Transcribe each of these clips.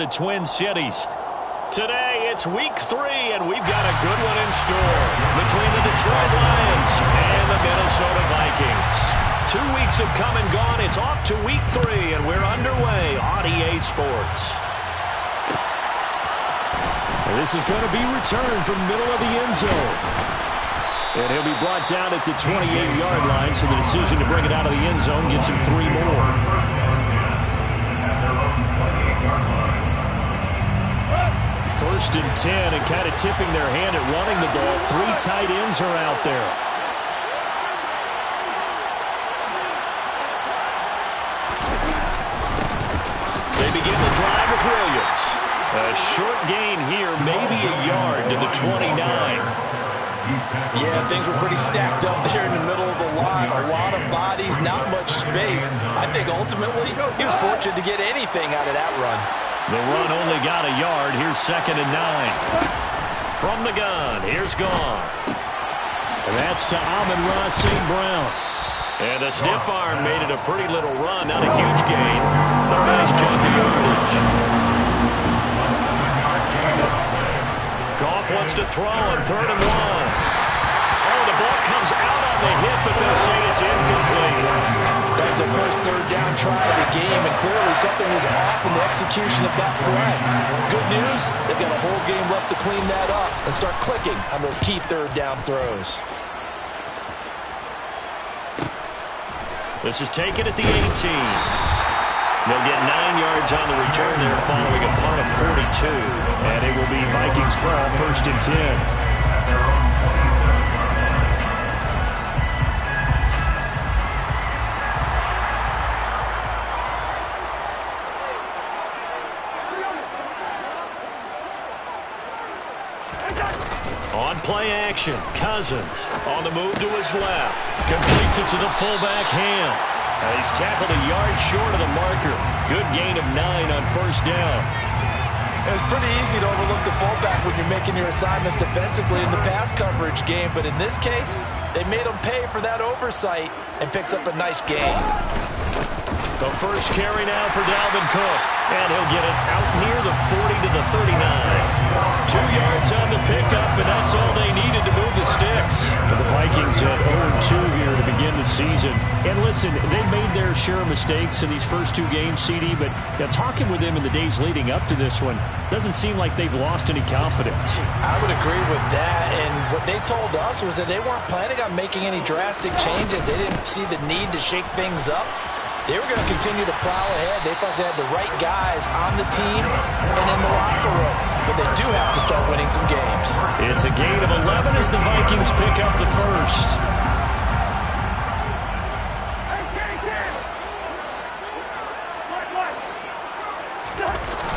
The Twin Cities. Today, it's week 3, and we've got a good one in store between the Detroit Lions and the Minnesota Vikings. 2 weeks have come and gone. It's off to week 3, and we're underway on EA Sports. And this is going to be returned from middle of the end zone. And he'll be brought down at the 28-yard line, so the decision to bring it out of the end zone gets him 3 more. First and 10, and kind of tipping their hand at running the ball. 3 tight ends are out there. They begin the drive with Williams. A short gain here, maybe a yard to the 29. Yeah, things were pretty stacked up there in the middle of the line. A lot of bodies, not much space. I think ultimately he was fortunate to get anything out of that run. The run only got a yard. Here's 2nd and 9. From the gun, here's Goff. And that's to Amon-Ra St. Brown. And a stiff arm made it a pretty little run. Not a huge gain. A nice chunk of yardage. Goff wants to throw on 3rd and 1. Oh, the ball comes out on the hit, but they'll say it's incomplete. That's the first 3rd down try of the game, and clearly something was off in the execution of that play. Good news, they've got a whole game left to clean that up and start clicking on those key 3rd down throws. This is taken at the 18. They'll get 9 yards on the return there following a punt of 42. And it will be Vikings ball, 1st and 10. On play action, Cousins on the move to his left. Completes it to the fullback Ham. He's tackled a yard short of the marker. Good gain of 9 on 1st down. It's pretty easy to overlook the fullback when you're making your assignments defensively in the pass coverage game, but in this case, they made him pay for that oversight and picks up a nice gain. The first carry now for Dalvin Cook, and he'll get it out near the 40 to the 39. 2 yards on the pickup, and that's all they needed to move the sticks. The Vikings had 0-2 here to begin the season. And listen, they made their share of mistakes in these first 2 games, CD, but talking with them in the days leading up to this one, doesn't seem like they've lost any confidence. I would agree with that, and what they told us was that they weren't planning on making any drastic changes. They didn't see the need to shake things up. They were going to continue to plow ahead. They thought they had the right guys on the team and in the locker room. But they do have to start winning some games. It's a gain of 11 as the Vikings pick up the first.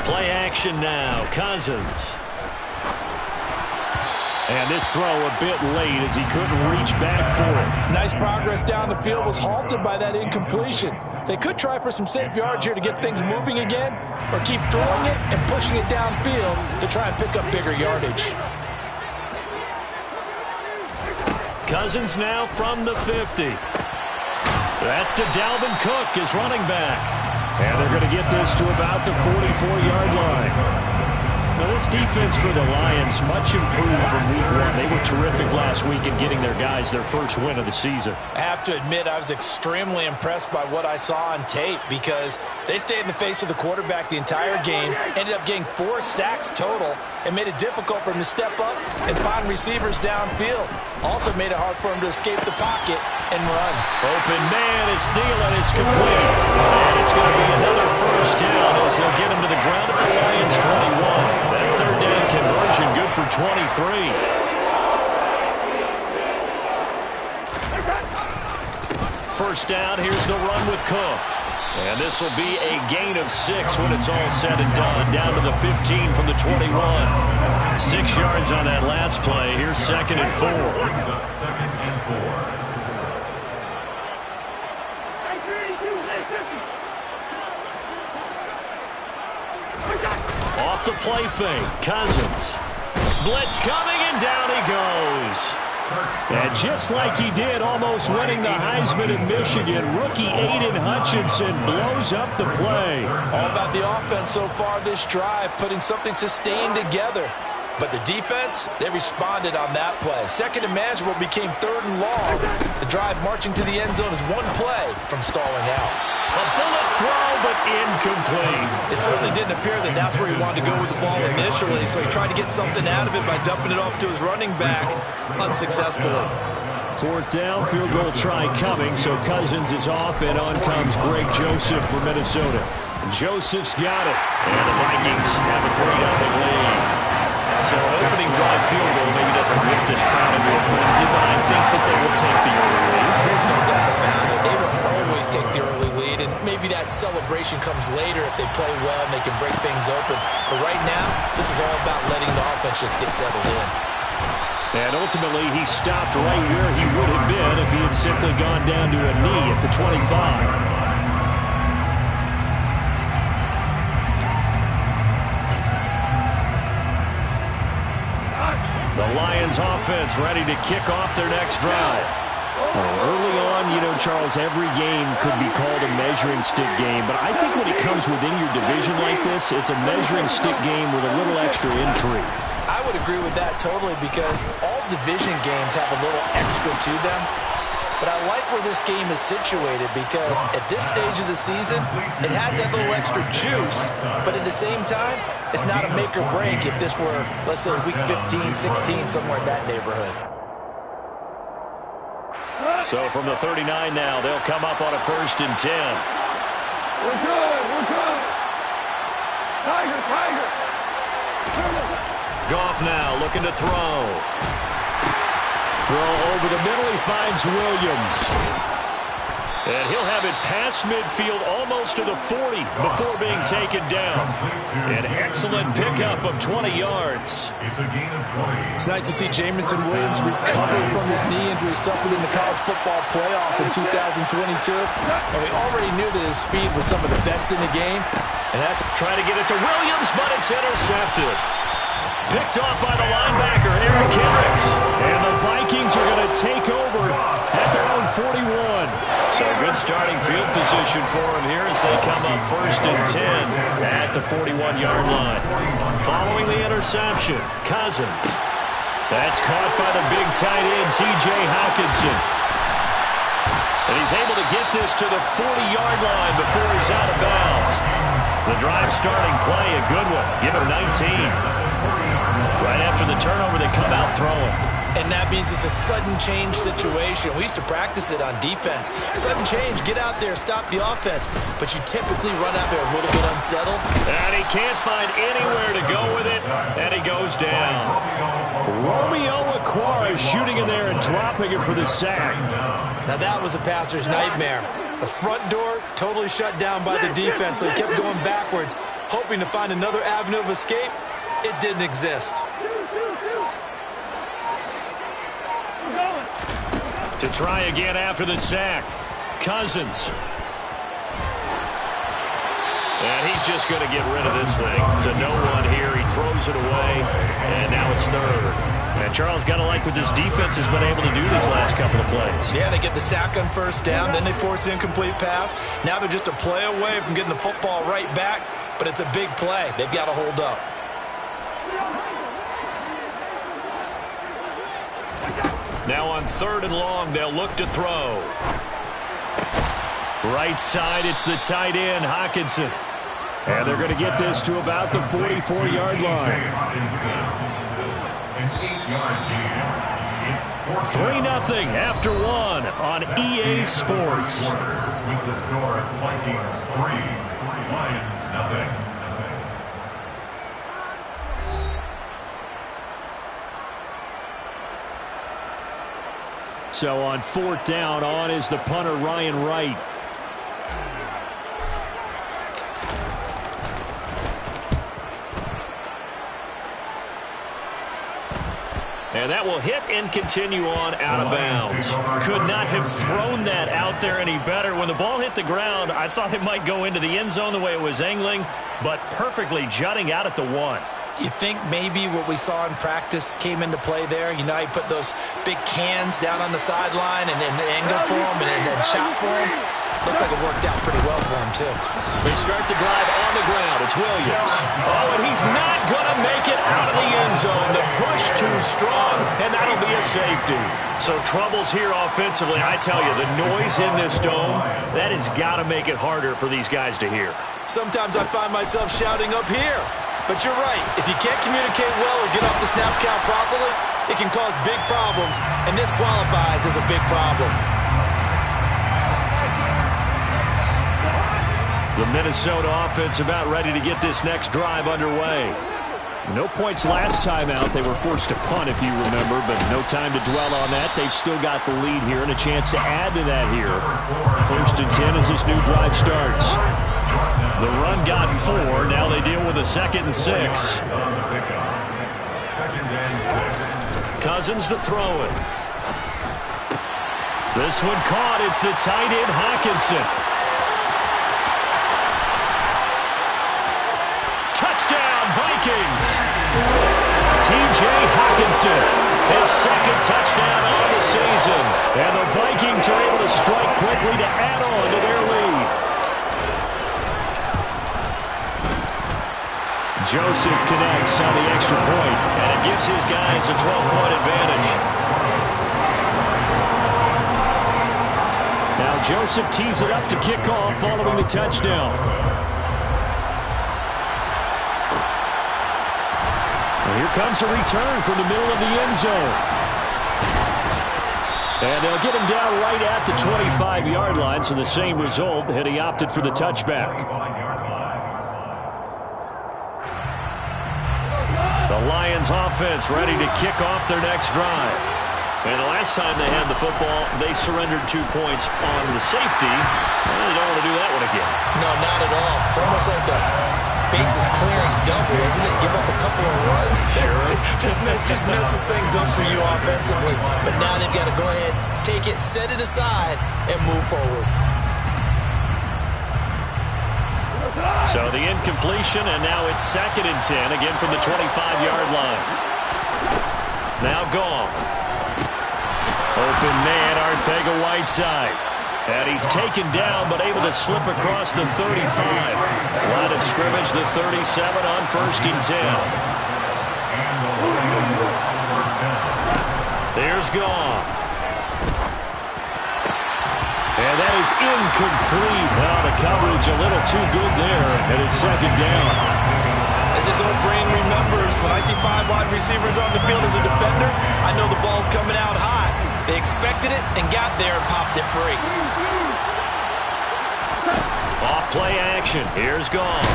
Play action now. Cousins. And this throw a bit late as he couldn't reach back for it. Nice progress down the field was halted by that incompletion. They could try for some safe yards here to get things moving again, or keep throwing it and pushing it downfield to try and pick up bigger yardage. Cousins now from the 50. That's to Dalvin Cook, his running back. And they're going to get this to about the 44-yard line. Now, this defense for the Lions, much improved from week 1. They were terrific last week in getting their guys their first win of the season. I have to admit, I was extremely impressed by what I saw on tape because they stayed in the face of the quarterback the entire game, ended up getting 4 sacks total, and made it difficult for him to step up and find receivers downfield. Also made it hard for him to escape the pocket and run. Open man is Thielen. It's complete. And it's going to be another first down as they'll get him to the ground at the Lions 21. That 3rd down conversion good for 23. First down, here's the run with Cook. And this will be a gain of 6 when it's all said and done. Down to the 15 from the 21. 6 yards on that last play. Here's 2nd and 4. Off the play fake, Cousins. Blitz coming, and down he goes. And just like he did, almost winning the Heisman in Michigan, rookie Aiden Hutchinson blows up the play. All about the offense so far this drive, putting something sustained together. But the defense, they responded on that play. Second and manageable became third and long. The drive marching to the end zone is one play from stalling out. A bullet throw, but incomplete. It certainly didn't appear that that's where he wanted to go with the ball initially, so he tried to get something out of it by dumping it off to his running back unsuccessfully. Fourth down, field goal try coming, so Cousins is off, and on comes Greg Joseph for Minnesota. Joseph's got it, and the Vikings have a 3-0 lead. So opening drive field goal maybe doesn't whip this crowd into a frenzy, but I think that they will take the early lead. There's no doubt about it. They will always take the early lead, and maybe that celebration comes later if they play well and they can break things open. But right now, this is all about letting the offense just get settled in. And ultimately, he stopped right where he would have been if he had simply gone down to a knee at the 25. The Lions offense ready to kick off their next drive. Early on, you know, Charles, every game could be called a measuring stick game. But I think when it comes within your division like this, it's a measuring stick game with a little extra intrigue. I would agree with that totally because all division games have a little extra to them. But I like where this game is situated because at this stage of the season, it has that little extra juice. But at the same time, it's not a make or break if this were, let's say, week 15, 16, somewhere in that neighborhood. So from the 39 now, they'll come up on a 1st and 10. We're good. We're good. Tiger. Goff now looking to throw. Throw over the middle, he finds Williams. And he'll have it past midfield almost to the 40 before being taken down. An excellent pickup of 20 yards. It's nice to see Jamison Williams recover from his knee injury suffered in the college football playoff in 2022. And we already knew that his speed was some of the best in the game. And that's trying to get it to Williams, but it's intercepted. Picked off by the linebacker, Eric Kendricks. And the Vikings are going to take over at their own 41. So good starting field position for him here as they come up 1st and 10 at the 41-yard line. Following the interception, Cousins. That's caught by the big tight end, T.J. Hawkinson. And he's able to get this to the 40-yard line before he's out of bounds. The drive starting play, a good one. Give him 19. Right after the turnover, they come out throwing. And that means it's a sudden change situation. We used to practice it on defense. Sudden change, get out there, stop the offense. But you typically run out there a little bit unsettled. And he can't find anywhere to go with it, and he goes down. Romeo Okwara shooting in there and dropping him for the sack. Now that was a passer's nightmare. The front door totally shut down by the defense, so he kept going backwards, hoping to find another avenue of escape. It didn't exist. To try again after the sack, Cousins. And he's just going to get rid of this thing to no one here. He throws it away, and now it's 3rd. And Charles, got to like what this defense has been able to do these last couple of plays. Yeah, they get the sack on 1st down, then they force the incomplete pass. Now they're just a play away from getting the football right back, but it's a big play. They've got to hold up. Now on 3rd and long, they'll look to throw. Right side, it's the tight end, Hawkinson. And they're going to get this to about the 44-yard line. 3-0 after 1 on EA Sports. With the score, Vikings 3, Lions 0. So on 4th down, on is the punter, Ryan Wright. And that will hit and continue on out of bounds. Could not have thrown that out there any better. When the ball hit the ground, I thought it might go into the end zone the way it was angling, but perfectly jutting out at the 1. You think maybe what we saw in practice came into play there? You know, he put those big cans down on the sideline and then angle for him and shot for him. Looks like it worked out pretty well for him, too. They start the drive on the ground. It's Williams. Oh, and he's not going to make it out of the end zone. The push too strong, and that'll be a safety. So troubles here offensively. I tell you, the noise in this dome, that has got to make it harder for these guys to hear. Sometimes I find myself shouting up here. But you're right. If you can't communicate well or get off the snap count properly, it can cause big problems, and this qualifies as a big problem. The Minnesota offense about ready to get this next drive underway. No points last time out. They were forced to punt, if you remember, but no time to dwell on that. They've still got the lead here and a chance to add to that here. 1st and 10 as this new drive starts. The run got 4. Now they deal with a 2nd and 6. Cousins to throw it. This one caught. It's the tight end, Hawkinson. Touchdown, Vikings. T.J. Hawkinson, his 2nd touchdown on the season. And the Vikings are able to strike quickly to add on to their lead. Joseph connects on the extra point, and it gives his guys a 12-point advantage. Now Joseph tees it up to kick off following the touchdown. And here comes a return from the middle of the end zone. And they'll get him down right at the 25-yard line, so the same result had he opted for the touchback. The Lions offense ready to kick off their next drive. And the last time they had the football, they surrendered 2 points on the safety. Well, they don't want to do that one again. No, not at all. It's almost like a bases clearing double, isn't it? Give up a couple of runs. Sure. just messes things up for you offensively. But now they've got to go ahead, take it, set it aside, and move forward. So the incompletion, and now it's 2nd and 10, again from the 25-yard line. Now Goff. Open man, Arcega-Whiteside. And he's taken down, but able to slip across the 35. Line of scrimmage, the 37 on 1st and 10. There's Goff. And that is incomplete. Well, the coverage a little too good there, and it's 2nd down. As his old brain remembers, when I see 5 wide receivers on the field as a defender, I know the ball's coming out high. They expected it and got there and popped it free. Off play action. Here's Goff.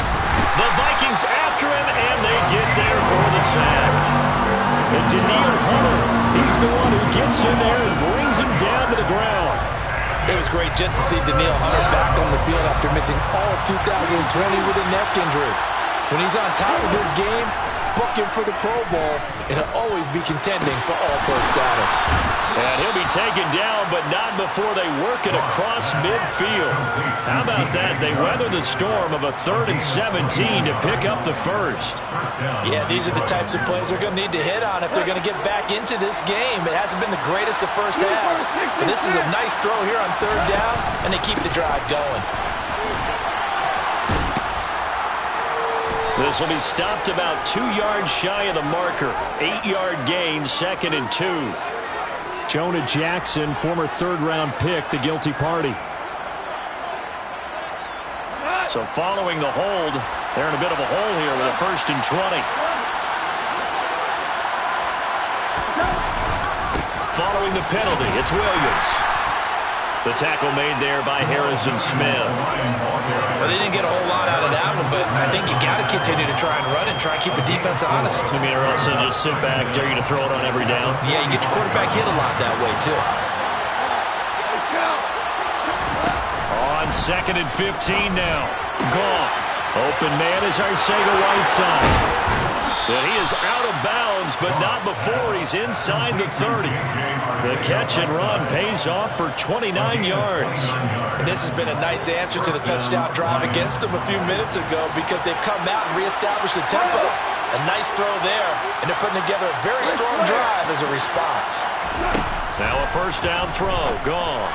The Vikings after him, and they get there for the sack. And Daniil Hunter, he's the one who gets in there and brings him down to the ground. It was great just to see Daniil Hunter back on the field after missing all of 2020 with a neck injury. When he's on top of his game, book him for the Pro Bowl, and he'll always be contending for All-Pro status. And he'll be taken down, but not before they work it across midfield. How about that? They weather the storm of a 3rd and 17 to pick up the first. Yeah, these are the types of plays they're going to need to hit on if they're going to get back into this game. It hasn't been the greatest of first halves, but this is a nice throw here on 3rd down, and they keep the drive going. This will be stopped about 2 yards shy of the marker. 8-yard gain, 2nd and 2. Jonah Jackson, former 3rd-round pick, the guilty party. So following the hold, they're in a bit of a hole here with a 1st and 20. Following the penalty, it's Williams. The tackle made there by Harrison Smith. Well, they didn't get a whole lot out of that one, but I think you got to continue to try and run and try and keep the defense honest. I mean, or also just sit back, dare you to throw it on every down. Yeah, you get your quarterback hit a lot that way, too. On 2nd and 15 now. Goff. Open man is Arcega-Whiteside. And he is out of bounds, but not before he's inside the 30. The catch and run pays off for 29 yards. And this has been a nice answer to the touchdown drive against them a few minutes ago because they've come out and reestablished the tempo. A nice throw there, and they're putting together a very strong drive as a response. Now a first down throw, gone.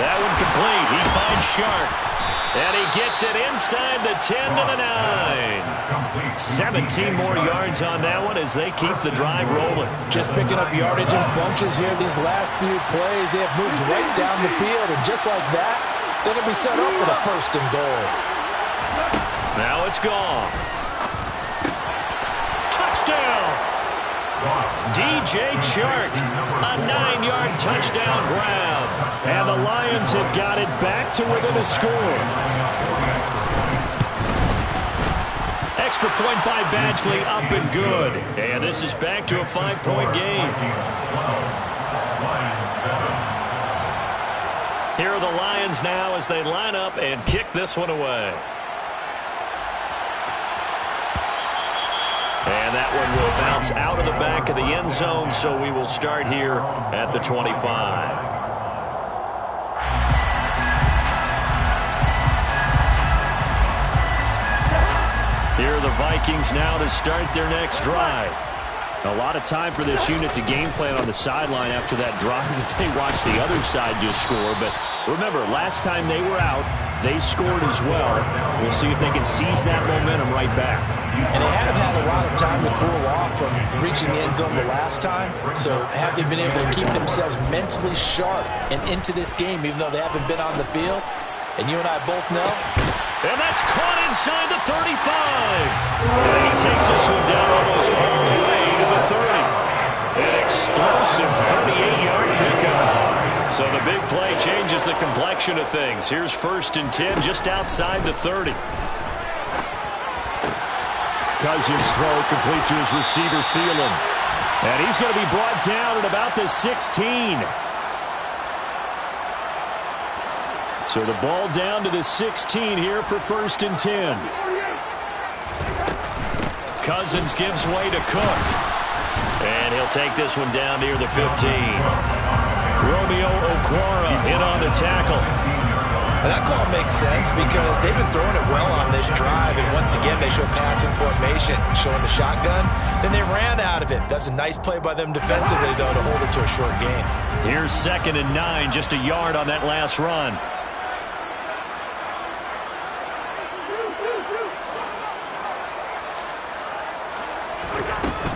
That one complete. He finds Sharp. And he gets it inside the 10 to the 9. 17 more yards on that one as they keep the drive rolling. Just picking up yardage in bunches here these last few plays. They have moved right down the field, and just like that, they're going to be set up with a first and goal. Now it's gone. Touchdown! DJ Chark, a 9-yard touchdown grab. And the Lions have got it back to within a score. Extra point by Badgley, up and good. And this is back to a 5-point game. Here are the Lions now as they line up and kick this one away. And that one will bounce out of the back of the end zone, so we will start here at the 25. Here are the Vikings now to start their next drive. A lot of time for this unit to game plan on the sideline after that drive that they watched the other side just score. But remember, last time they were out, they scored as well. We'll see if they can seize that momentum right back. And they have had a lot of time to cool off from reaching the end zone the last time. So have they been able to keep themselves mentally sharp and into this game, even though they haven't been on the field? And you and I both know. And that's caught inside the 35. And he takes this one down almost all the way to the 30. An explosive 38-yard pickup. So the big play changes the complexion of things. Here's first and 10 just outside the 30. Cousins throw complete to his receiver, Thielen. And he's going to be brought down at about the 16. So the ball down to the 16 here for first and 10. Cousins gives way to Cook. And he'll take this one down near the 15. Romeo Okwara in on the tackle. And that call makes sense because they've been throwing it well on this drive, and once again they show passing formation, showing the shotgun. Then they ran out of it. That's a nice play by them defensively, though, to hold it to a short gain. Here's second and 9, just a yard on that last run.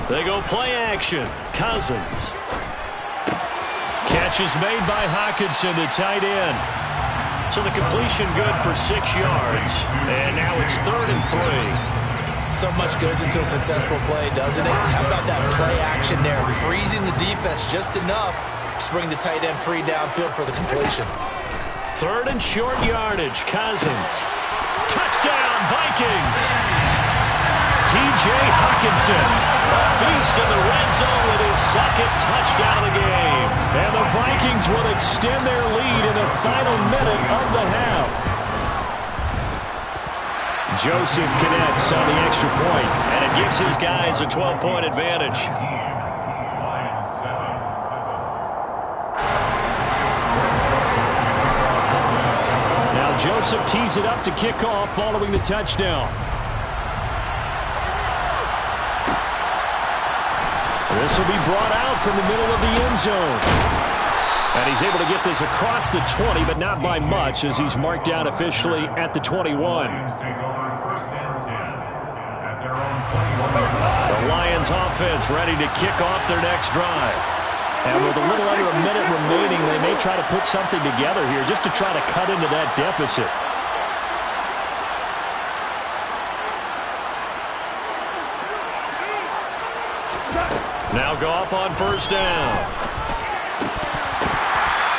They go play action. Cousins. Catch is made by Hockenson, the tight end. So the completion good for 6 yards. And now it's 3rd and 3. So much goes into a successful play, doesn't it? How about that play action there? Freezing the defense just enough to bring the tight end free downfield for the completion. 3rd and short yardage. Cousins. Touchdown, Vikings. T.J. Hockenson, a beast in the red zone with his 2nd touchdown of the game. And the Vikings will extend their lead in the final minute of the half. Joseph connects on the extra point. And it gives his guys a 12-point advantage. Now Joseph tees it up to kick off following the touchdown. This will be brought out from the middle of the end zone. And he's able to get this across the 20, but not by much, as he's marked down officially at the 21. The Lions offense ready to kick off their next drive. And with a little under a minute remaining, they may try to put something together here just to try to cut into that deficit. Now Goff on first down.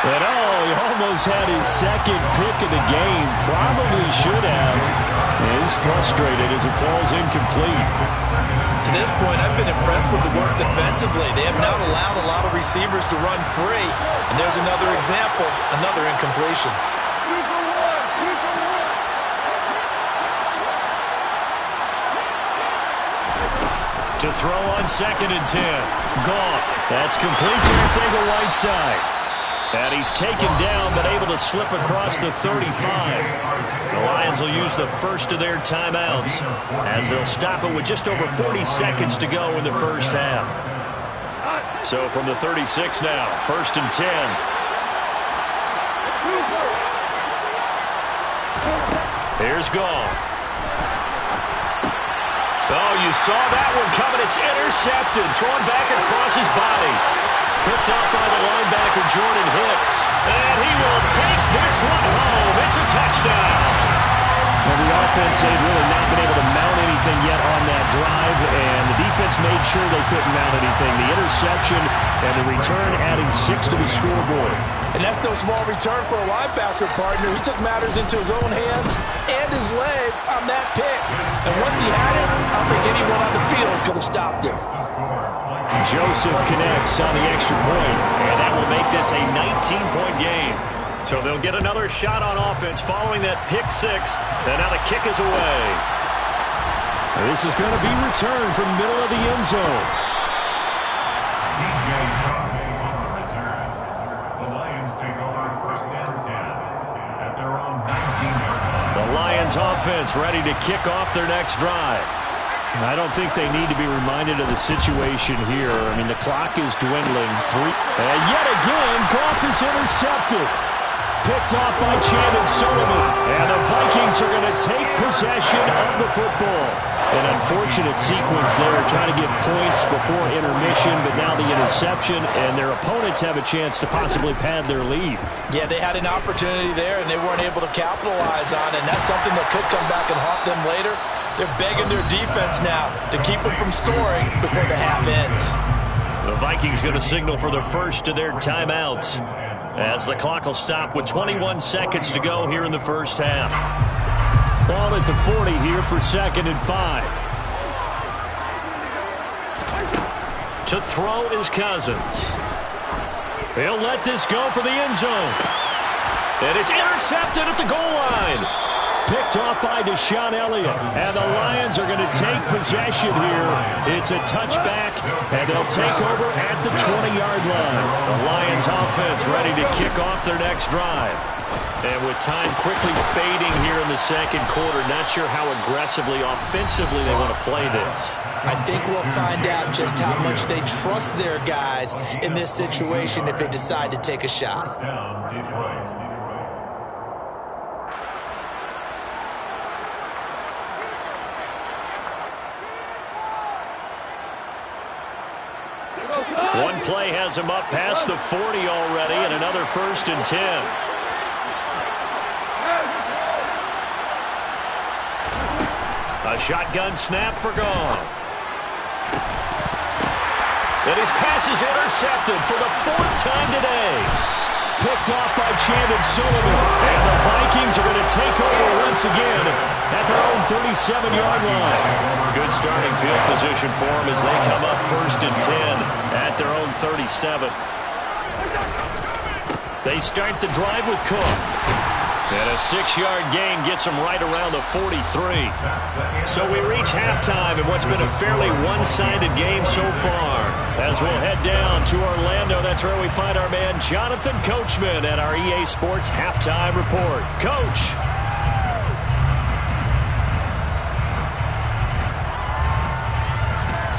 And he almost had his 2nd pick of the game. Probably should have. He's frustrated as it falls incomplete. To this point, I've been impressed with the work defensively. They have not allowed a lot of receivers to run free. And there's another example, another incompletion. To throw on 2nd and 10. Goff. That's complete to Whiteside. And he's taken down, but able to slip across the 35. The Lions will use the first of their timeouts as they'll stop it with just over 40 seconds to go in the first half. So from the 36 now, 1st and 10. Here's Goff. Oh, you saw that one coming. It's intercepted. Thrown back across his body. Picked up by the linebacker, Jordan Hicks. And he will take this one home. It's a touchdown. Well, the offense, they've really not been able to mount anything yet on that drive, and the defense made sure they couldn't mount anything. The interception and the return adding 6 to the scoreboard. And that's no small return for a linebacker, partner. He took matters into his own hands and his legs on that pick. And once he had it, I don't think anyone on the field could have stopped him. Joseph connects on the extra point, and that will make this a 19-point game. So they'll get another shot on offense following that pick 6, and now the kick is away. This is going to be returned from middle of the end zone. The Lions take over 1st and 10 at their own 19-yard line. The Lions offense ready to kick off their next drive. I don't think they need to be reminded of the situation here. I mean, the clock is dwindling. And yet again, Goff is intercepted. Picked off by Chandon Sullivan. And the Vikings are going to take possession of the football. An unfortunate sequence there, trying to get points before intermission, but now the interception, and their opponents have a chance to possibly pad their lead. Yeah, they had an opportunity there, and they weren't able to capitalize on it, and that's something that could come back and haunt them later. They're begging their defense now to keep them from scoring before the half ends. The Vikings going to signal for the first of their timeouts as the clock will stop with 21 seconds to go here in the first half. Ball at the 40 here for 2nd and 5. To throw is Cousins. He'll let this go for the end zone. And it's intercepted at the goal line. Picked off by Deshaun Elliott. And the Lions are going to take possession here. It's a touchback, and they'll take over at the 20-yard line. The Lions offense ready to kick off their next drive. And with time quickly fading here in the second quarter, not sure how aggressively, offensively they want to play this. I think we'll find out just how much they trust their guys in this situation if they decide to take a shot. Down, Detroit. One play has him up past the 40 already, and another 1st and 10. A shotgun snap for Goff. And his pass is intercepted for the 4th time today. Picked off by Chandon Sullivan. And the Vikings are going to take over once again at their own 37-yard line. Good starting field position for them as they come up 1st and 10 at their own 37. They start the drive with Cook. And a 6-yard gain gets them right around the 43. So we reach halftime in what's been a fairly one-sided game so far. As we'll head down to Orlando, that's where we find our man Jonathan Coachman at our EA Sports Halftime Report. Coach.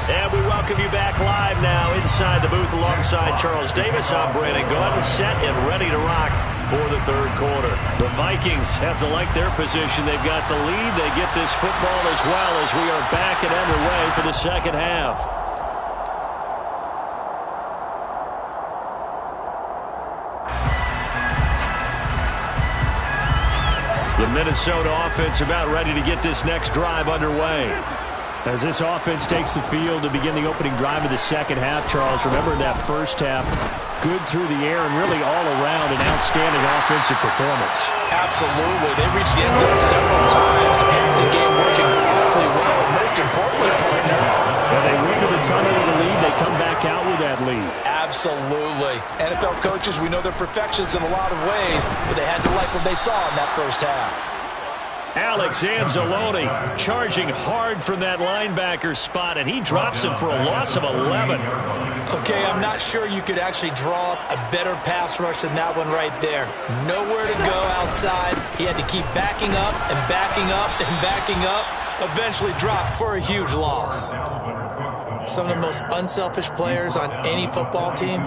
And we welcome you back live now inside the booth alongside Charles Davis. I'm Brandon Gordon, set and ready to rock for the third quarter. The Vikings have to like their position. They've got the lead. They get this football as well as we are back and underway for the second half. The Minnesota offense about ready to get this next drive underway. As this offense takes the field to begin the opening drive of the second half, Charles, remember that first half, good through the air and really all around an outstanding offensive performance. Absolutely. They reached the end zone several times. The passing game working awfully well. Most importantly for them now. When they win to the tunnel of the lead, they come back out with that lead. Absolutely. NFL coaches, we know they're perfectionists in a lot of ways, but they had to like what they saw in that first half. Alex Anzalone charging hard from that linebacker spot, and he drops him for a loss of 11. Okay, I'm not sure you could actually draw up a better pass rush than that one right there. Nowhere to go outside. He had to keep backing up and backing up and backing up. Eventually dropped for a huge loss. Some of the most unselfish players on any football team,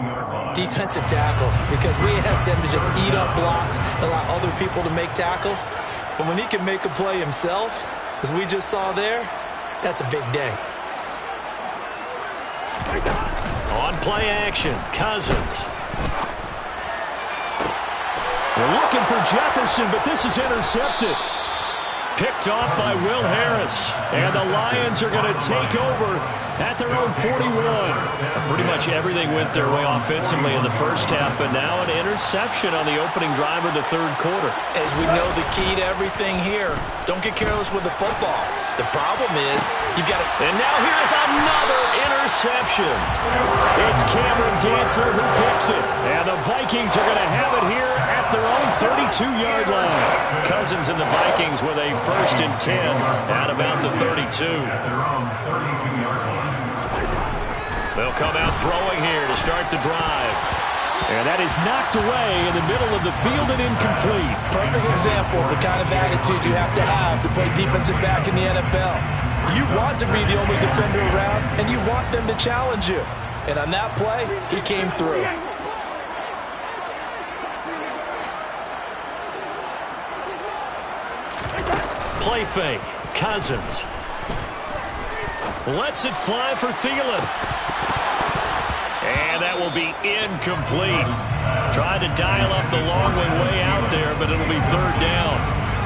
defensive tackles, because we ask them to just eat up blocks and allow other people to make tackles. But when he can make a play himself, as we just saw there, that's a big day. On play action, Cousins. We're looking for Jefferson, but this is intercepted. Picked off by Will Harris. And the Lions are going to take over at their own 41. Pretty much everything went their way offensively in the first half, but now an interception on the opening drive of the third quarter. As we know, the key to everything here, don't get careless with the football. The problem is, you've got to... And now here's another interception. It's Cameron Dantzler who picks it. And the Vikings are going to have it here at their own 32-yard line. Cousins and the Vikings with a 1st and 10 at about the 32. They'll come out throwing here to start the drive. And that is knocked away in the middle of the field and incomplete. Perfect example of the kind of attitude you have to play defensive back in the NFL. You want to be the only defender around, and you want them to challenge you. And on that play, he came through. Play fake. Cousins. Lets it fly for Thielen. And that will be incomplete. Tried to dial up the long way out there, but it'll be 3rd down.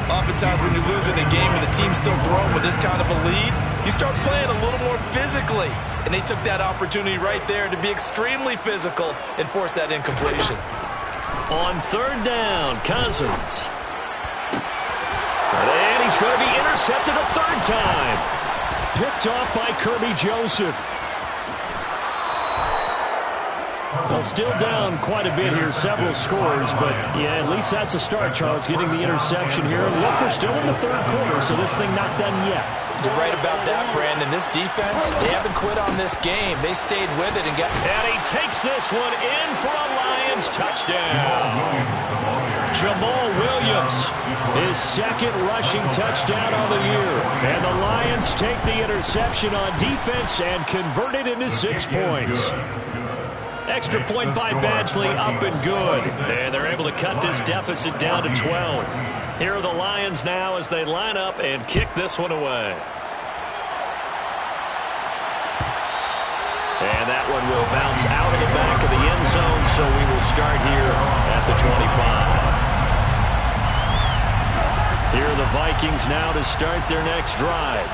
Oftentimes when you're losing a game and the team's still throwing with this kind of a lead, you start playing a little more physically. And they took that opportunity right there to be extremely physical and force that incompletion. On 3rd down, Cousins. And he's going to be intercepted a 3rd time. Picked off by Kirby Joseph. Well, still down quite a bit here, several scores, but yeah, at least that's a start, Charles, getting the interception here. And look, we're still in the 3rd quarter, so this thing not done yet. You're right about that, Brandon. This defense, they haven't quit on this game. They stayed with it and got... And he takes this one in for a Lions touchdown. Jamal Williams, his 2nd rushing touchdown on the year. And the Lions take the interception on defense and convert it into 6 points. Extra point by Badgley, up and good. And they're able to cut this deficit down to 12. Here are the Lions now as they line up and kick this one away. And that one will bounce out of the back of the end zone, so we will start here at the 25. Here are the Vikings now to start their next drive.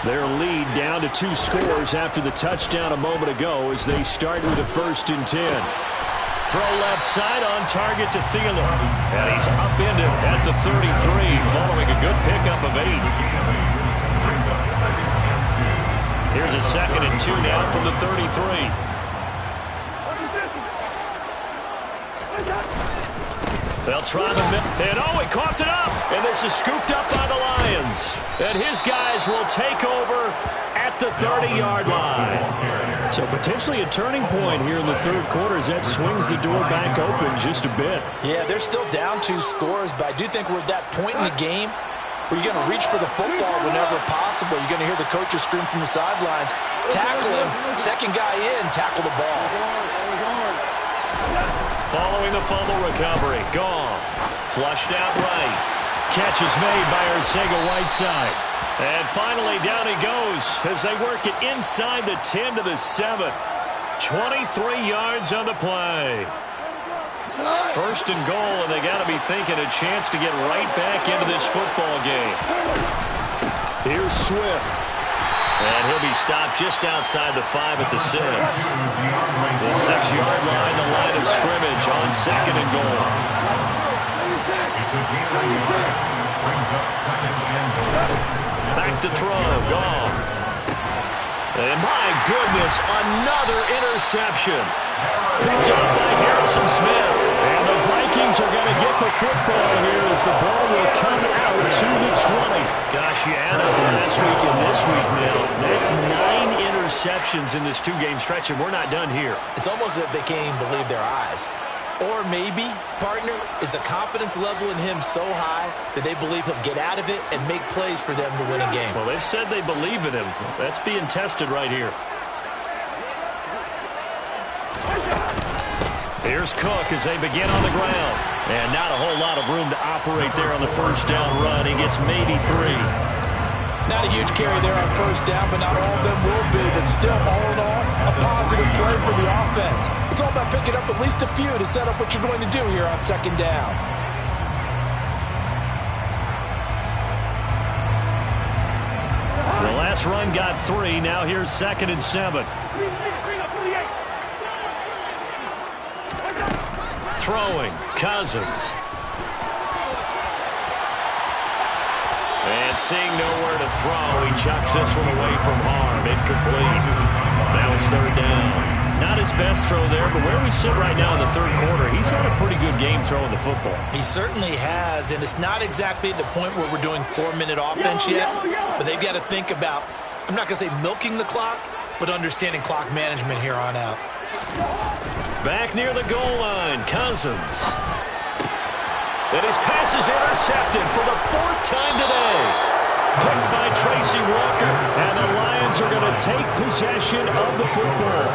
Their lead down to 2 scores after the touchdown a moment ago as they start with a 1st and 10. Throw left side on target to Thielen. And he's upended at the 33 following a good pickup of 8. Here's a 2nd and 2 now from the 33. They'll try the middle. And oh, he coughed it up. And this is scooped up by the Lions. And his guys will take over at the 30-yard line. So potentially a turning point here in the 3rd quarter as that swings the door back open just a bit. Yeah, they're still down 2 scores, but I do think we're at that point in the game where you're going to reach for the football whenever possible. You're going to hear the coaches scream from the sidelines. Tackle him. 2nd guy in, tackle the ball. Following the fumble recovery, Goff flushed out right. Catch is made by Arcega-Whiteside. And finally, down he goes as they work it inside the 10 to the 7. 23 yards on the play. 1st and goal, and they got to be thinking a chance to get right back into this football game. Here's Swift. And he'll be stopped just outside the 5 at the 6. The 6-yard line, the line of scrimmage on 2nd and goal. Back to throw, Goff. And my goodness, another interception. Picked up by Harrison Smith. And the Vikings Vikings are going to get the football here as the ball will come out to the 20. Gosh, you add up last week and this week now. That's 9 interceptions in this 2-game stretch, and we're not done here. It's almost as if they can't even believe their eyes. Or maybe, partner, is the confidence level in him so high that they believe he'll get out of it and make plays for them to win a game. Well, they've said they believe in him. That's being tested right here. Here's Cook as they begin on the ground. And not a whole lot of room to operate there on the first down run. He gets maybe 3. Not a huge carry there on first down, but not all of them will be. But still, all in all, a positive play for the offense. It's all about picking up at least a few to set up what you're going to do here on second down. The last run got 3. Now here's 2nd and 7. Throwing, Cousins. And seeing nowhere to throw, he chucks this one away from harm. Incomplete. Now it's 3rd down. Not his best throw there, but where we sit right now in the 3rd quarter, he's had a pretty good game throwing the football. He certainly has, and it's not exactly at the point where we're doing 4-minute offense yet, but they've got to think about, I'm not going to say milking the clock, but understanding clock management here on out. Back near the goal line, Cousins. And his pass is intercepted for the 4th time today. Picked by Tracy Walker. And the Lions are going to take possession of the football.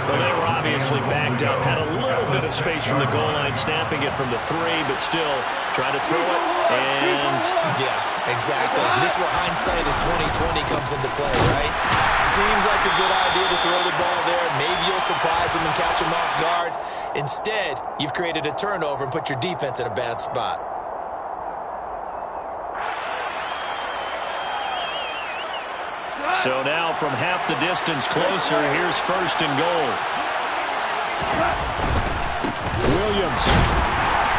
Well, they were obviously backed up. Had a little bit of space from the goal line, snapping it from the 3, but still trying to throw it. And yeah, exactly. This is where hindsight is 20/20 comes into play, right? Seems like a good idea to throw the ball there. Maybe you'll surprise him and catch him off guard. Instead, you've created a turnover and put your defense in a bad spot. So now from half the distance closer, here's 1st and goal. Williams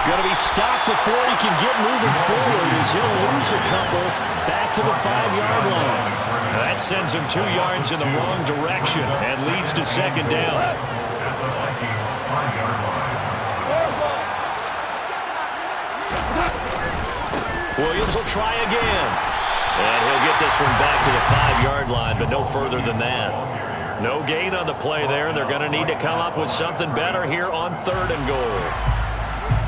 going to be stopped before he can get moving forward as he'll lose a couple back to the 5-yard line. That sends him 2 yards in the wrong direction and leads to 2nd down. Williams will try again. And he'll get this one back to the 5-yard line, but no further than that. No gain on the play there. They're going to need to come up with something better here on 3rd and goal.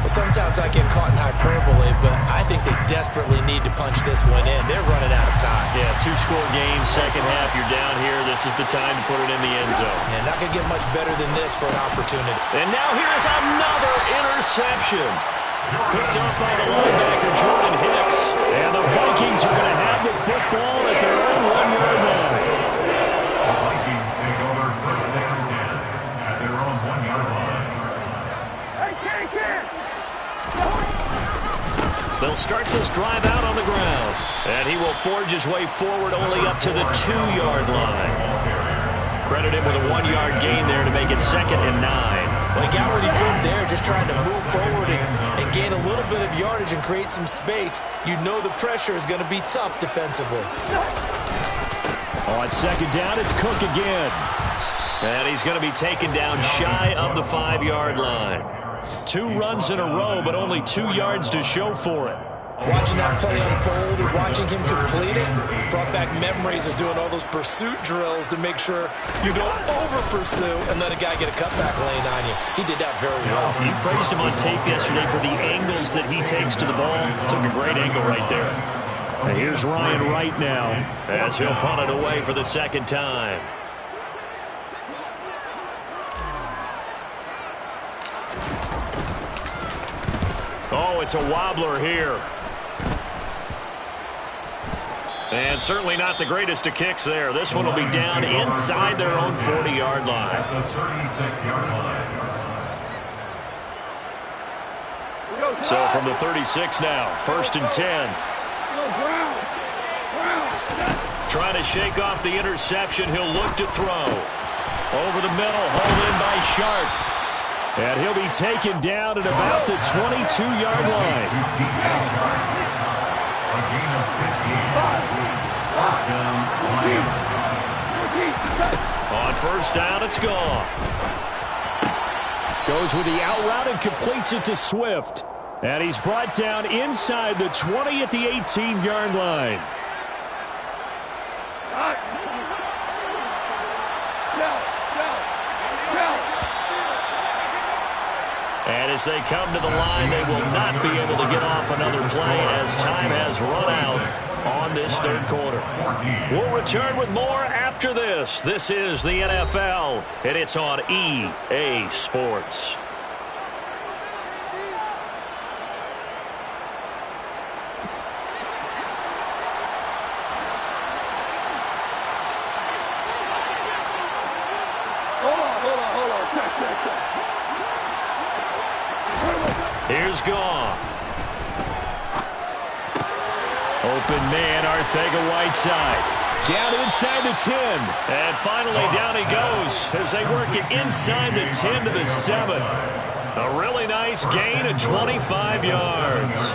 Well, sometimes I get caught in hyperbole, but I think they desperately need to punch this one in. They're running out of time. Yeah, 2-score game, second half, you're down here. This is the time to put it in the end zone. And not going to get much better than this for an opportunity. And now here's another interception. Picked up by the linebacker, Jordan Hicks. And the Vikings are going to have the football at their own 1-yard line. The Vikings take over 1st down 10 at their own 1-yard line. They'll start this drive out on the ground. And he will forge his way forward only up to the 2-yard line. Credit him with a 1-yard gain there to make it 2nd and 9. Well, he got what he could there, just trying to move forward and gain a little bit of yardage and create some space. You know the pressure is going to be tough defensively. On 2nd down, it's Cook again. And he's going to be taken down shy of the 5-yard line. 2 runs in a row, but only 2 yards to show for it. Watching that play unfold and watching him complete it brought back memories of doing all those pursuit drills to make sure you don't over-pursue and let a guy get a cutback lane on you. He did that very well. You praised him on tape yesterday for the angles that he takes to the ball. Took a great angle right there. And here's Ryan Wright now as he'll punt it away for the 2nd time. Oh, it's a wobbler here. And certainly not the greatest of kicks there. This one will be down inside their own 40-yard line. At the 36-yard line. So from the 36 now, 1st and 10. Trying to shake off the interception. He'll look to throw. Over the middle, hauled in by Sharp. And he'll be taken down at about the 22-yard line. A gain of 15. First down, Lions. On 1st down, it's gone. Goes with the out route and completes it to Swift. And he's brought down inside the 20 at the 18-yard line. And as they come to the line, they will not be able to get off another play as time has run out on this third quarter. We'll return with more after this. This is the NFL, and it's on EA Sports. Here's Goff. Open man, Arcega-Whiteside. Down inside the 10. And finally down he goes as they work it inside the 10 to the 7. A really nice gain of 25 yards.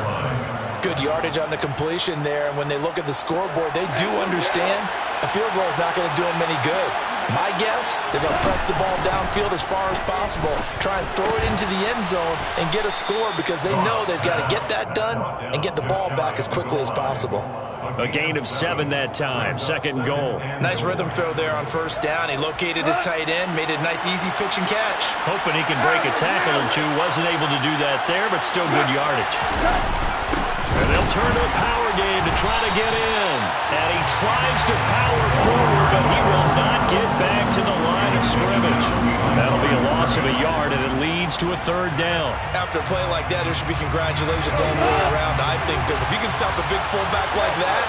Good yardage on the completion there. And when they look at the scoreboard, they do understand a field goal is not going to do them any good. My guess, they're going to press the ball downfield as far as possible, try and throw it into the end zone and get a score because they know they've got to get that done and get the ball back as quickly as possible. A gain of 7 that time, second goal. Nice rhythm throw there on first down. He located his tight end, made a nice easy pitch and catch. Hoping he can break a tackle or two. Wasn't able to do that there, but still good yardage. And they'll turn to a power game to try to get in. And he tries to power forward, but he will not get back to the line of scrimmage. That'll be a loss of a yard, and it leads to a third down. After a play like that, there should be congratulations all the way around, I think, because if you can stop a big fullback like that,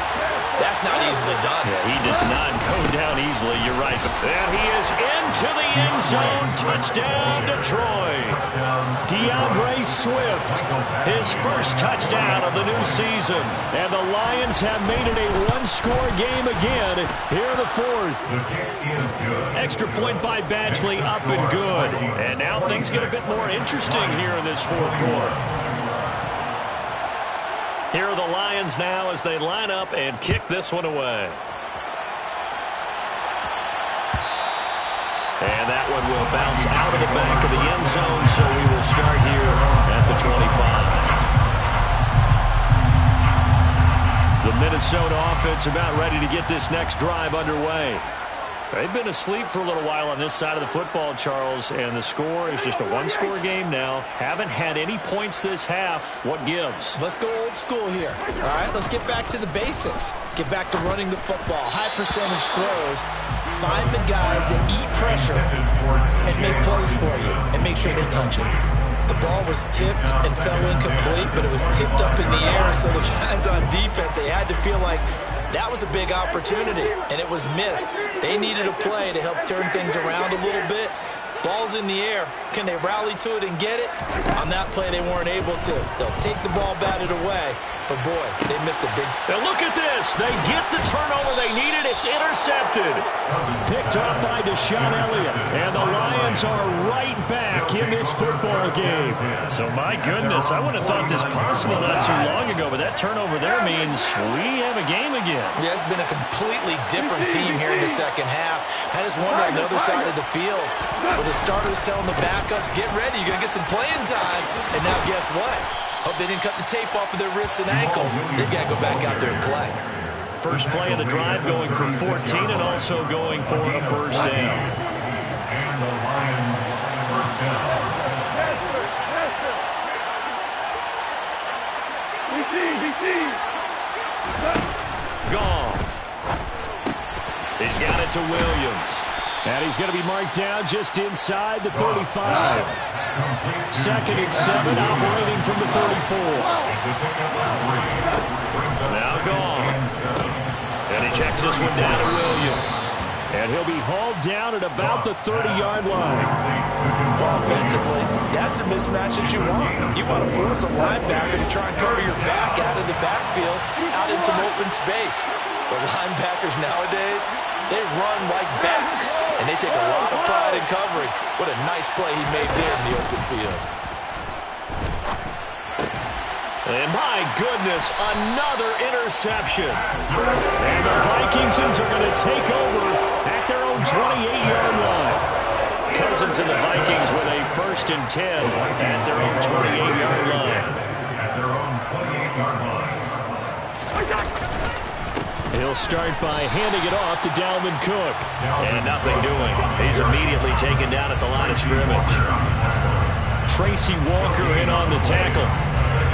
that's not easily done. Yeah, he does not go down easily, you're right. And he is into the end zone. Touchdown, Detroit. DeAndre Swift, his first touchdown of the new season. And the Lions have made it a one-score game again here in the fourth. Extra point by Badgley, up and good. And now things get a bit more interesting here in this fourth quarter. Here are the Lions now as they line up and kick this one away. And that one will bounce out of the back of the end zone, so we will start here at the 25. The Minnesota offense about ready to get this next drive underway. They've been asleep for a little while on this side of the football, Charles, and the score is just a one-score game now. Haven't had any points this half. What gives? Let's go old school here. All right, let's get back to the basics. Get back to running the football, high percentage throws. Find the guys that eat pressure and make plays for you and make sure they touch it. The ball was tipped and fell incomplete, but it was tipped up in the air, so the guys on defense, they had to feel like that was a big opportunity, and it was missed. They needed a play to help turn things around a little bit. Ball's in the air. Can they rally to it and get it? On that play, they weren't able to. They'll take the ball, batted away. But, boy, they missed a big... Now look at this. They get the turnover they needed. It's intercepted. Picked up by Deshaun Elliott. And the Lions are right back in this football game. So, my goodness, I wouldn't have thought this possible not too long ago. But that turnover there means we have a game again. Yeah, it's been a completely different team here in the second half. I just wonder on the other side of the field where the starters telling the backups, get ready, you're going to get some playing time. And now guess what? Hope they didn't cut the tape off of their wrists and ankles. They've got to go back out there and play. First play of the drive going for 14 and also going for a first down. And the Lions first down. Goff. He's got it to Williams. And he's going to be marked down just inside the 35. Second and 7, operating from the 34. Now Goff. And he checks this one down to Williams. And he'll be hauled down at about the 30-yard line. Offensively, that's the mismatch that you want. You want to force a linebacker to try and cover your back out of the backfield, out in some open space. The linebackers nowadays, they run like backs, and they take a lot of pride in covering. What a nice play he made there in the open field. And my goodness, another interception. And the Vikings are going to take over at their own 28-yard line. Cousins and the Vikings with a 1st and 10 at their own 28-yard line. 20-yard line. He'll start by handing it off to Dalvin Cook. And nothing doing. He's immediately taken down at the line of scrimmage. Tracy Walker in on the tackle.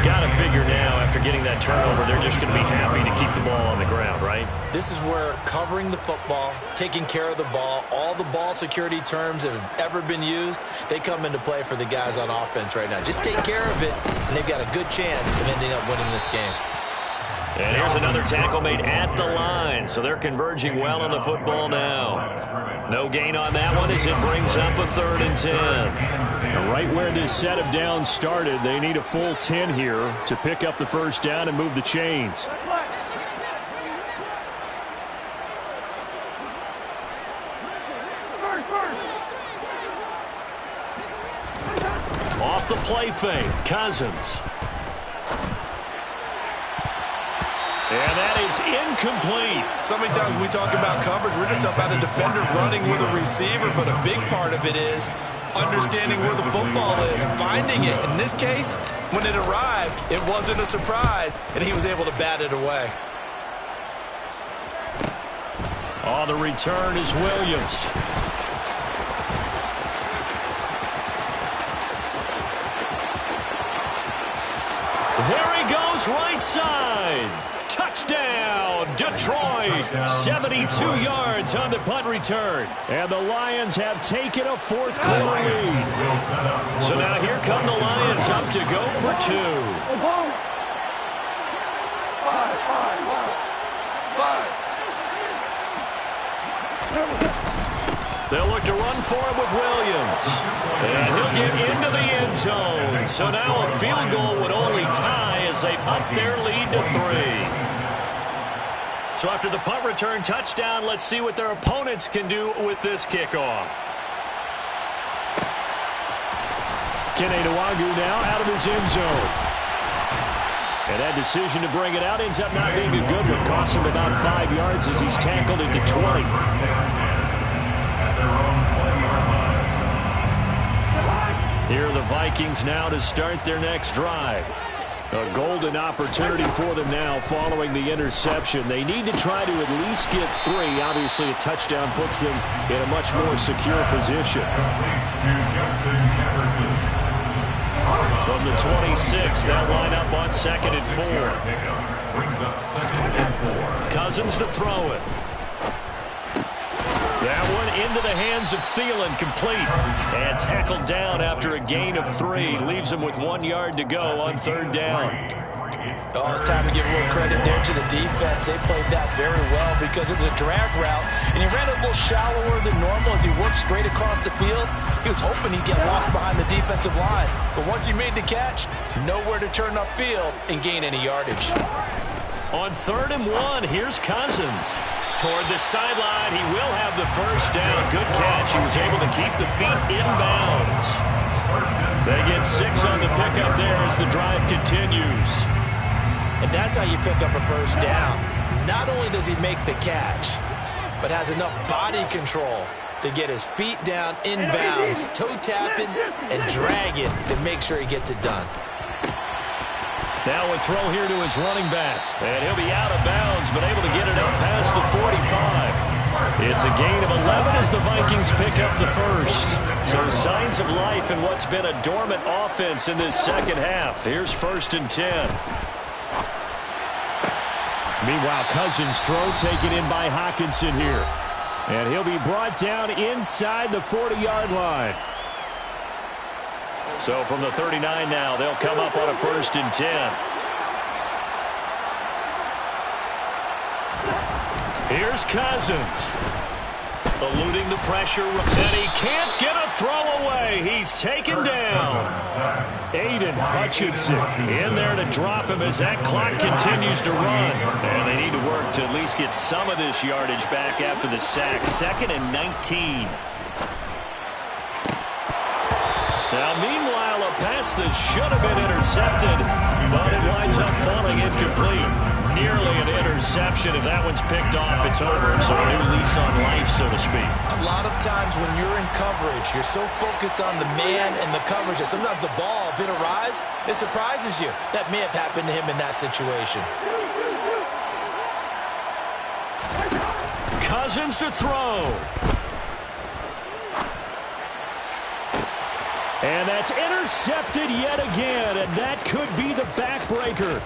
Got to figure now, after getting that turnover, they're just going to be happy to keep the ball on the ground, right? This is where covering the football, taking care of the ball, all the ball security terms that have ever been used, they come into play for the guys on offense right now. Just take care of it, and they've got a good chance of ending up winning this game. And here's another tackle made at the line, so they're converging well on the football now. No gain on that one as it brings up a 3rd and 10. Now, right where this set of downs started, they need a full 10 here to pick up the first down and move the chains. Off the play fake, Cousins. And that is incomplete. So many times we talk about coverage, we're just about a defender running with a receiver, but a big part of it is understanding where the football is, finding it. In this case, when it arrived, it wasn't a surprise, and he was able to bat it away. On the return is Williams. There he goes, right side. Touchdown, Detroit. 72 yards on the punt return. And the Lions have taken a 4th quarter lead. So now here come the Lions up to go for 2. They'll look to run for it with Williams. And he'll get into the end zone. So now a field goal would only tie as they've upped their lead to 3. So after the punt return touchdown, let's see what their opponents can do with this kickoff. Kene Nwagu now out of his end zone. And that decision to bring it out ends up not being a good one. Costs him about 5 yards as he's tackled at the 20. Here are the Vikings now to start their next drive. A golden opportunity for them now following the interception. They need to try to at least get 3. Obviously, a touchdown puts them in a much more secure position. From the 26, they'll line up on 2nd and 4. Cousins to throw it. That one into the hands of Thielen, complete. And tackled down after a gain of 3. Leaves him with 1 yard to go on 3rd down. Oh, it's time to give a little credit there to the defense. They played that very well because it was a drag route, and he ran it a little shallower than normal as he worked straight across the field. He was hoping he'd get lost behind the defensive line. But once he made the catch, nowhere to turn upfield and gain any yardage. On 3rd and 1, here's Cousins. Toward the sideline, he will have the first down. Good catch. He was able to keep the feet inbounds. They get 6 on the pickup there as the drive continues. And that's how you pick up a first down. Not only does he make the catch, but has enough body control to get his feet down inbounds, toe tapping, and dragging to make sure he gets it done. Now a throw here to his running back. And he'll be out of bounds, but able to get it up past the 45. It's a gain of 11 as the Vikings pick up the first. So signs of life in what's been a dormant offense in this second half. Here's 1st and 10. Meanwhile, Cousins' throw taken in by Hockenson here. And he'll be brought down inside the 40-yard line. So from the 39 now, they'll come up on a 1st and 10. Here's Cousins. Eluding the pressure, and he can't get a throw away. He's taken down. Aiden Hutchinson in there to drop him as that clock continues to run. And they need to work to at least get some of this yardage back after the sack. 2nd and 19. Now, meanwhile, a pass that should have been intercepted, but it winds up falling incomplete. Nearly an interception. If that one's picked off, it's over. So a new lease on life, so to speak. A lot of times when you're in coverage, you're so focused on the man and the coverage that sometimes the ball, if it arrives, it surprises you. That may have happened to him in that situation. Cousins to throw. And that's intercepted yet again, and that could be the backbreaker.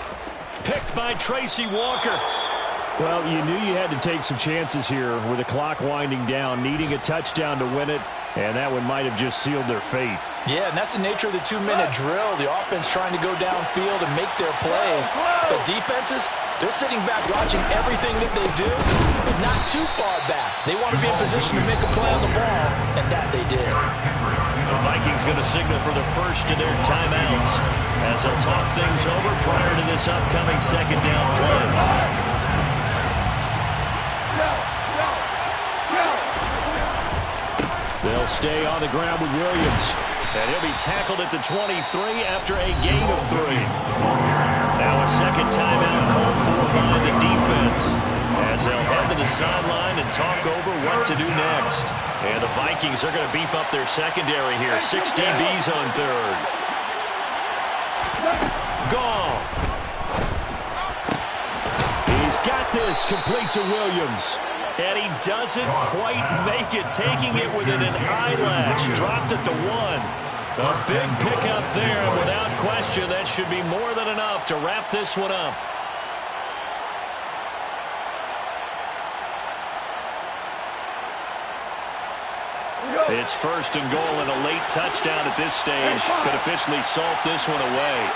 Picked by Tracy Walker. Well, you knew you had to take some chances here with the clock winding down, needing a touchdown to win it, and that one might have just sealed their fate. Yeah, and that's the nature of the 2-minute drill. The offense trying to go downfield and make their plays. But defenses, they're sitting back watching everything that they do, but not too far back. They want to be in position to make a play on the ball, and that they did. The Vikings going to signal for the first of their timeouts as they'll talk things over prior to this upcoming second down play. They'll stay on the ground with Williams. And he'll be tackled at the 23 after a gain of 3. Now a second timeout called for by the defense as they'll head to the sideline and talk over what to do next. And the Vikings are going to beef up their secondary here. 6 DBs on third. Goff. He's got this, complete to Williams. And he doesn't quite make it, taking it within an eyelash. Dropped at the 1. A big pickup there, and without question, that should be more than enough to wrap this one up. It's first and goal, and a late touchdown at this stage could officially salt this one away.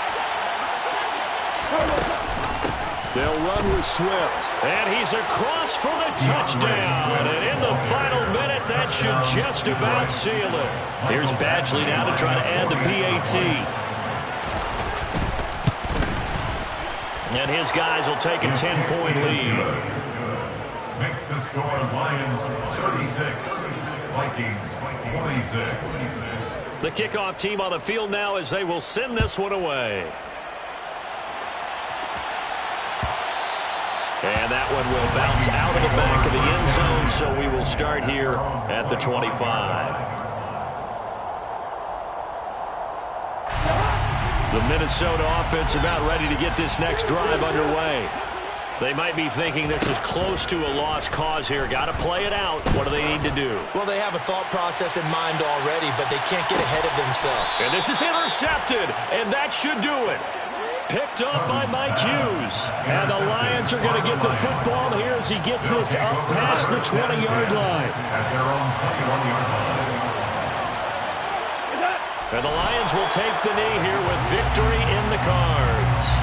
They'll run with Swift. And he's across for the touchdown. And in the final minute, that should just about seal it. Here's Badgley now to try to add the PAT. And his guys will take a 10-point lead. Makes the score Lions 36, Vikings 26. The kickoff team on the field now as they will send this one away. And that one will bounce out of the back of the end zone, so we will start here at the 25. The Minnesota offense about ready to get this next drive underway. They might be thinking this is close to a lost cause here. Got to play it out. What do they need to do? Well, they have a thought process in mind already, but they can't get ahead of themselves. And this is intercepted, and that should do it. Picked up by Mike Hughes. And the Lions are going to get the football here as he gets this up past the 20-yard line. At their own 21-yard line. And the Lions will take the knee here with victory in the cards.